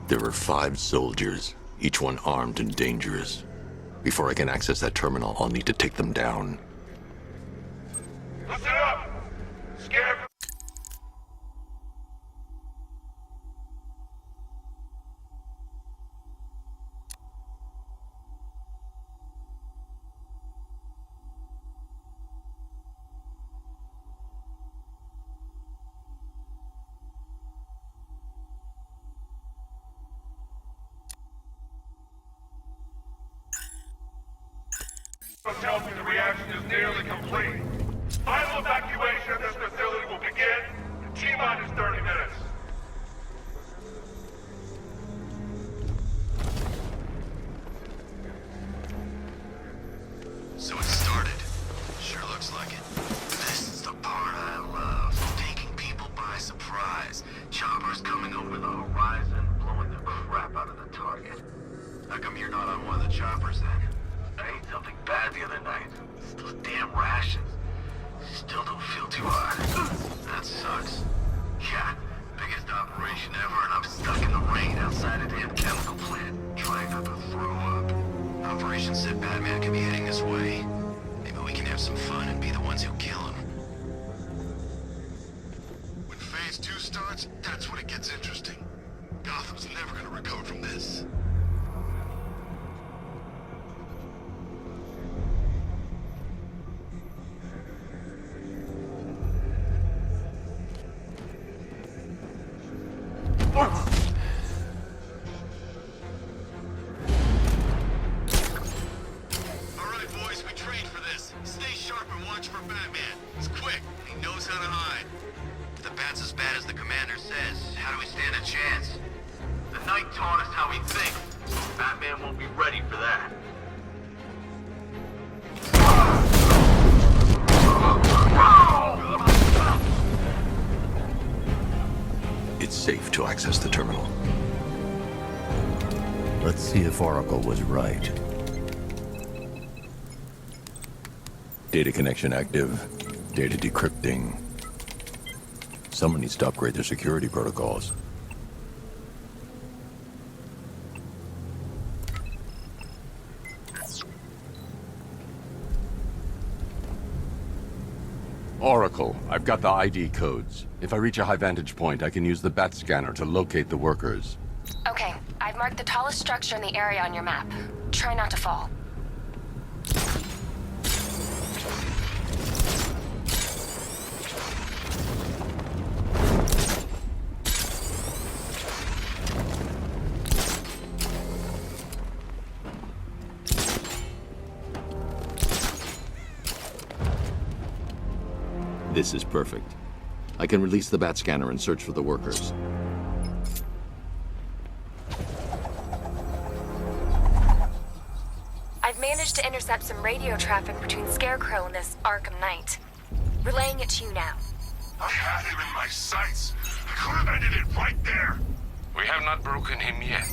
There are 5 soldiers, each one armed and dangerous. Before I can access that terminal, I'll need to take them down. Listen up! Scared. Tells me the reaction is nearly complete. Final evacuation of this facility will begin in T-minus 30 minutes. So it started. Sure looks like it. This is the part I love. Taking people by surprise. Choppers coming over the horizon, blowing the crap out of the target. How come you're not on one of the choppers then? I ate something bad the other night. Those damn rations. Still don't feel too hot. That sucks. Yeah, biggest operation ever, and I'm stuck in the rain outside a damn chemical plant, trying not to throw up. Operation said Batman could be heading this way. Maybe we can have some fun and be the ones who kill him. When Phase 2 starts, that's when it gets interesting. Gotham's never gonna recover from this. It's safe to access the terminal. Let's see if Oracle was right. Data connection active. Data decrypting. Someone needs to upgrade their security protocols. Oracle, I've got the ID codes. If I reach a high vantage point, I can use the bat scanner to locate the workers. Okay, I've marked the tallest structure in the area on your map. Try not to fall. This is perfect. I can release the bat scanner and search for the workers. I've managed to intercept some radio traffic between Scarecrow and this Arkham Knight. Relaying it to you now. I had him in my sights. I could have ended it right there. We have not broken him yet.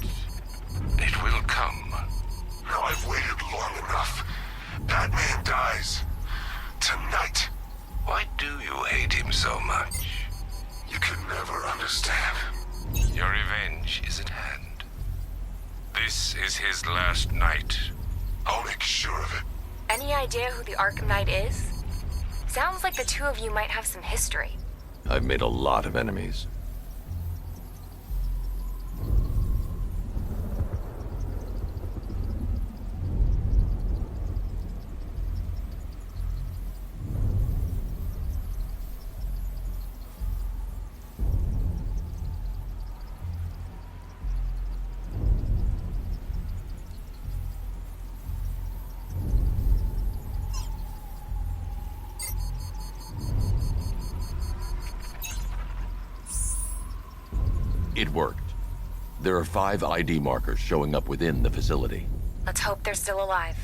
It will come. Now I've waited long enough. Batman dies. Tonight. Why do you hate him so much? You can never understand. Your revenge is at hand. This is his last night. I'll make sure of it. Any idea who the Arkham Knight is? Sounds like the two of you might have some history. I've made a lot of enemies. It worked. There are 5 ID markers showing up within the facility. Let's hope they're still alive.